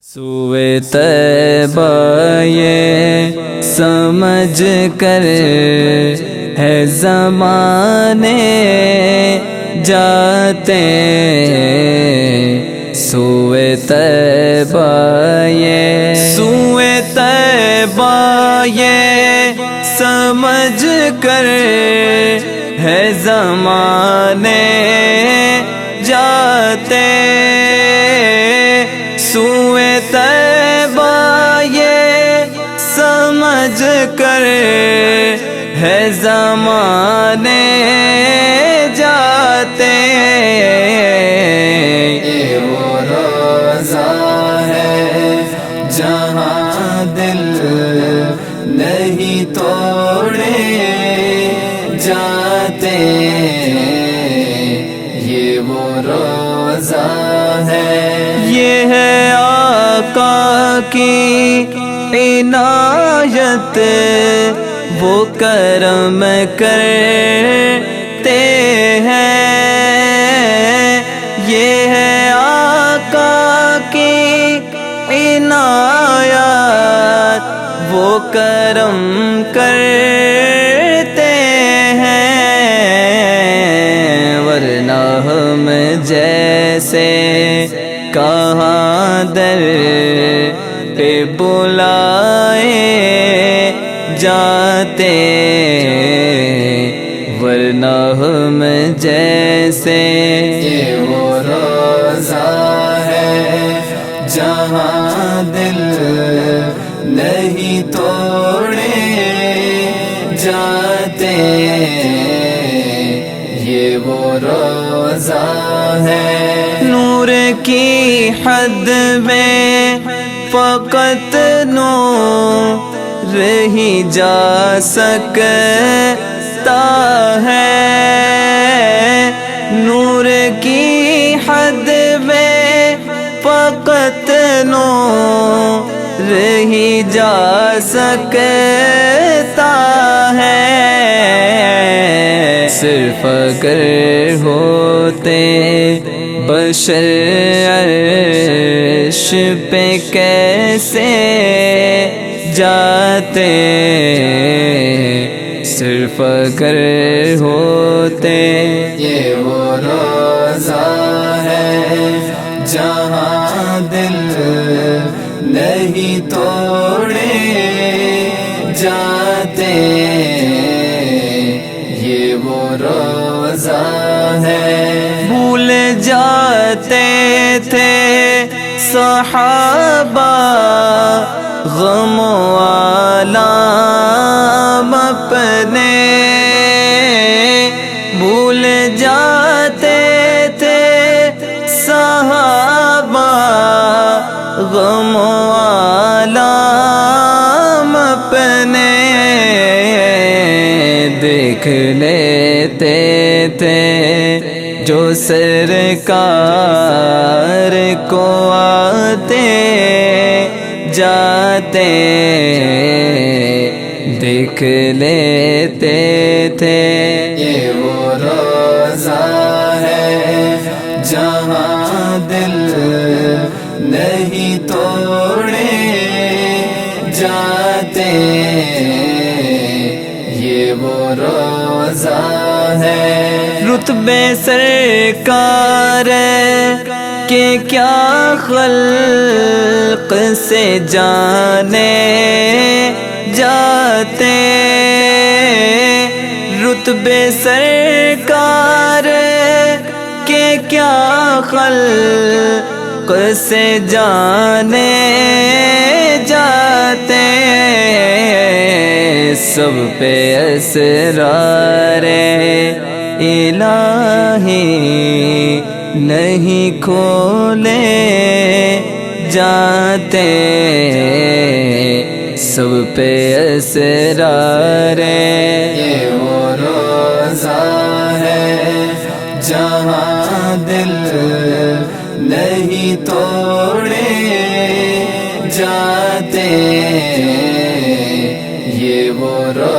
سوئے طیبہ یہ سمجھ کر ہے زمانے جاتے، سوئے طیبہ یہ سمجھ کر ہے زمانے جاتے، سوئے طیبہ یہ سمجھ کر ہے زمانے جاتے، یہ وہ روزہ ہے جہاں دل نہیں توڑے جاتے، یہ وہ روزہ ہے، یہ ہے آقا کی عنایت، وہ کرم کرتے ہیں، یہ ہے آقا کی عنایت، وہ کرم کرتے ہیں، ورنہ ہم جیسے کہاں در پہ بلائے جاتے، ورنہ ہم جیسے، یہ وہ روزہ ہے جہاں دل نہیں توڑے جاتے، یہ وہ روزہ ہے، نور کی حد میں فقط نور ہی جا سکتا ہے، نور کی حد میں فقط نور ہی جا سکتا ہے، صرف اگر ہوتے بشر عرش پہ کیسے جاتے، صرف اگر ہوتے، یہ وہ روزہ ہے جہاں دل نہیں توڑے جاتے، یہ وہ روزہ ہے، بھول جاتے تھے صحابہ غم و آلام اپنے، بھول جاتے تھے صحابہ غم و آلام اپنے، دیکھ لیتے تھے جو سرکار کو آتے جاتے، دیکھ لیتے تھے، یہ وہ روزہ ہے جہاں دل نہیں توڑے جاتے، یہ وہ روزہ ہے، رتبے سرکار کہ کیا خلق سے جانے جاتے، رتبے سرکار کہ کیا خلق سے جانے جاتے، سب پہ اسرار الہی نہیں کھولے جاتے، سب پہ اسرار، یہ وہ روزہ ہے جہاں دل نہیں توڑے جاتے، یہ وہ روزہ